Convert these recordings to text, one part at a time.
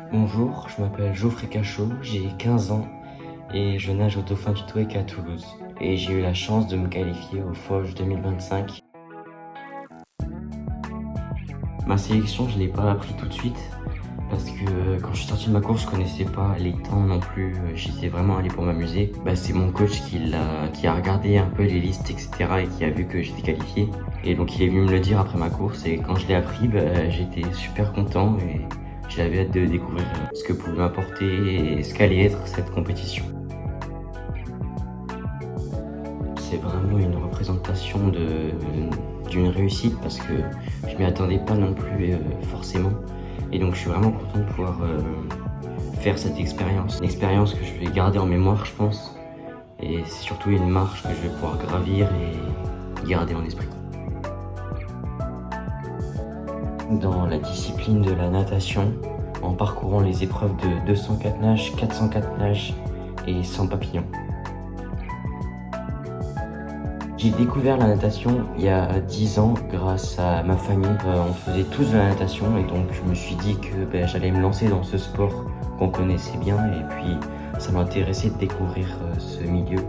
Bonjour, je m'appelle Geoffrey Cachot, j'ai 15 ans et je nage au Dauphin du Touéc à Toulouse. Et j'ai eu la chance de me qualifier au Foge 2025. Ma sélection, je ne l'ai pas appris tout de suite parce que quand je suis sorti de ma course, je connaissais pas les temps non plus. J'étais vraiment allé pour m'amuser. C'est mon coach qui a regardé un peu les listes, etc. et qui a vu que j'étais qualifié. Et donc il est venu me le dire après ma course et quand je l'ai appris, j'étais super content et j'avais hâte de découvrir ce que pouvait m'apporter et ce qu'allait être cette compétition. C'est vraiment une représentation d'une réussite parce que je m'y attendais pas non plus forcément. Et donc je suis vraiment content de pouvoir faire cette expérience. Une expérience que je vais garder en mémoire, je pense. Et c'est surtout une marche que je vais pouvoir gravir et garder en esprit. Dans la discipline de la natation, en parcourant les épreuves de 204 nages, 404 nages et 100 papillons. J'ai découvert la natation il y a 10 ans grâce à ma famille. On faisait tous de la natation et donc je me suis dit que j'allais me lancer dans ce sport qu'on connaissait bien et puis ça m'intéressait de découvrir ce milieu.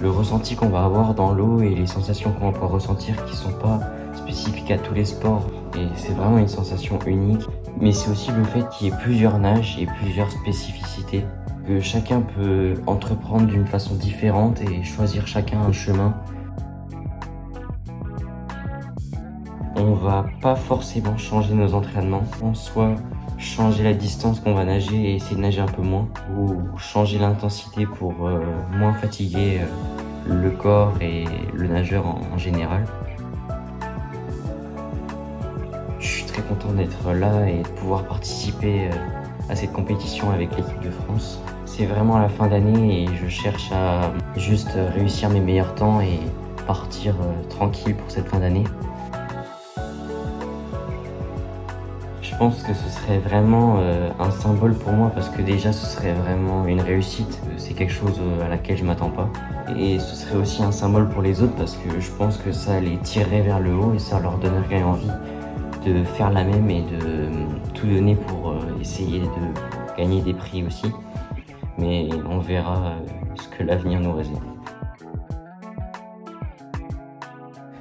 Le ressenti qu'on va avoir dans l'eau et les sensations qu'on va pouvoir ressentir qui sont pas spécifiques à tous les sports et c'est vraiment une sensation unique. Mais c'est aussi le fait qu'il y ait plusieurs nages et plusieurs spécificités, que chacun peut entreprendre d'une façon différente et choisir chacun un chemin. On va pas forcément changer nos entraînements, soit changer la distance qu'on va nager et essayer de nager un peu moins, ou changer l'intensité pour moins fatiguer le corps et le nageur en général. Je suis très content d'être là et de pouvoir participer à cette compétition avec l'équipe de France. C'est vraiment la fin d'année et je cherche à juste réussir mes meilleurs temps et partir tranquille pour cette fin d'année. Je pense que ce serait vraiment un symbole pour moi parce que déjà ce serait vraiment une réussite. C'est quelque chose à laquelle je m'attends pas. Et ce serait aussi un symbole pour les autres parce que je pense que ça les tirerait vers le haut et ça leur donnerait envie de faire la même et de tout donner pour essayer de gagner des prix aussi. Mais on verra ce que l'avenir nous réserve.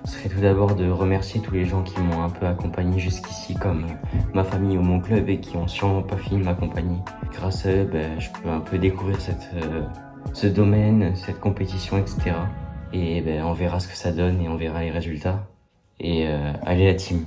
Ce serait tout d'abord de remercier tous les gens qui m'ont un peu accompagné jusqu'ici, comme ma famille ou mon club, et qui ont sûrement pas fini de m'accompagner. Grâce à eux, je peux un peu découvrir ce domaine, cette compétition, etc. Et on verra ce que ça donne et on verra les résultats. Et allez la team!